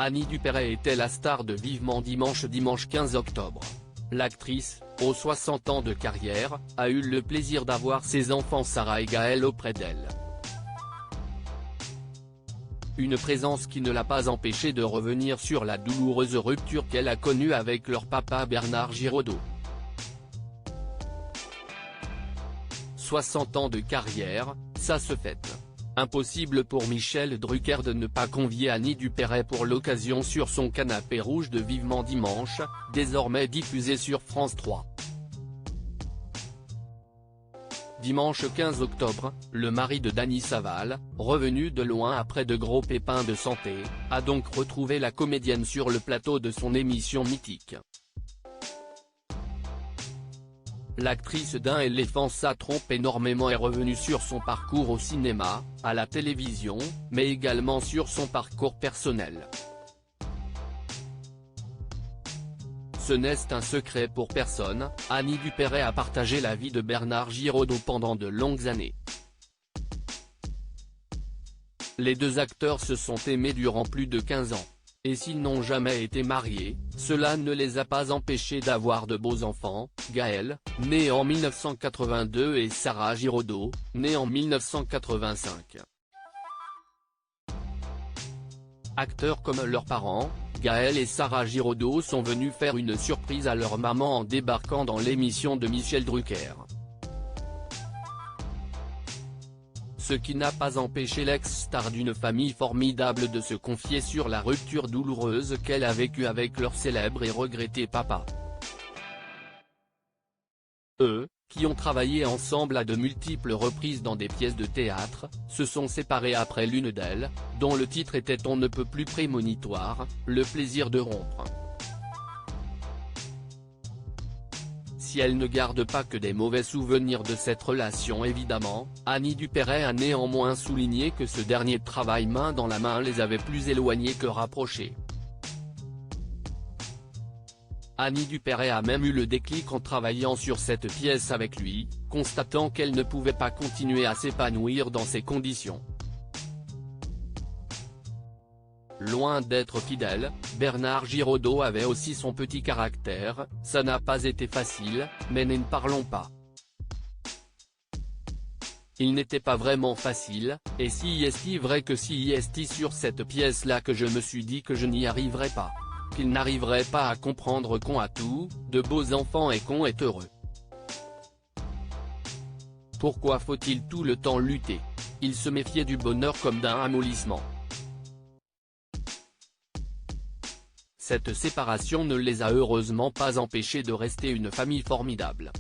Annie Dupéret était la star de Vivement Dimanche. Dimanche 15 octobre. L'actrice, aux 60 ans de carrière, a eu le plaisir d'avoir ses enfants Sarah et Gaël auprès d'elle. Une présence qui ne l'a pas empêchée de revenir sur la douloureuse rupture qu'elle a connue avec leur papa Bernard Giraudot. 60 ans de carrière, ça se fête. Impossible pour Michel Drucker de ne pas convier Annie Dupéret pour l'occasion sur son canapé rouge de Vivement Dimanche, désormais diffusé sur France 3. Dimanche 15 octobre, le mari de Dany Saval, revenu de loin après de gros pépins de santé, a donc retrouvé la comédienne sur le plateau de son émission mythique. L'actrice d'un éléphant ça trompe énormément est revenue sur son parcours au cinéma, à la télévision, mais également sur son parcours personnel. Ce n'est un secret pour personne, Annie Dupéret a partagé la vie de Bernard Giraudot pendant de longues années. Les deux acteurs se sont aimés durant plus de 15 ans. Et s'ils n'ont jamais été mariés, cela ne les a pas empêchés d'avoir de beaux enfants, Gaël, né en 1982 et Sarah Giraudot, née en 1985. Acteurs comme leurs parents, Gaël et Sarah Giraudot sont venus faire une surprise à leur maman en débarquant dans l'émission de Michel Drucker. Ce qui n'a pas empêché l'ex-star d'une famille formidable de se confier sur la rupture douloureuse qu'elle a vécue avec leur célèbre et regretté papa. Eux, qui ont travaillé ensemble à de multiples reprises dans des pièces de théâtre, se sont séparés après l'une d'elles, dont le titre était on ne peut plus prémonitoire, le plaisir de rompre. Si elle ne garde pas que des mauvais souvenirs de cette relation évidemment, Annie Dupéret a néanmoins souligné que ce dernier travail main dans la main les avait plus éloignés que rapprochés. Annie Dupéret a même eu le déclic en travaillant sur cette pièce avec lui, constatant qu'elle ne pouvait pas continuer à s'épanouir dans ces conditions. Loin d'être fidèle, Bernard Giraudot avait aussi son petit caractère, ça n'a pas été facile, mais n'en parlons pas. Il n'était pas vraiment facile, et si est-il vrai que si est-il sur cette pièce-là que je me suis dit que je n'y arriverais pas. Qu'il n'arriverait pas à comprendre qu'on a tout, de beaux enfants et qu'on est heureux. Pourquoi faut-il tout le temps lutter? Il se méfiait du bonheur comme d'un amollissement. Cette séparation ne les a heureusement pas empêchés de rester une famille formidable.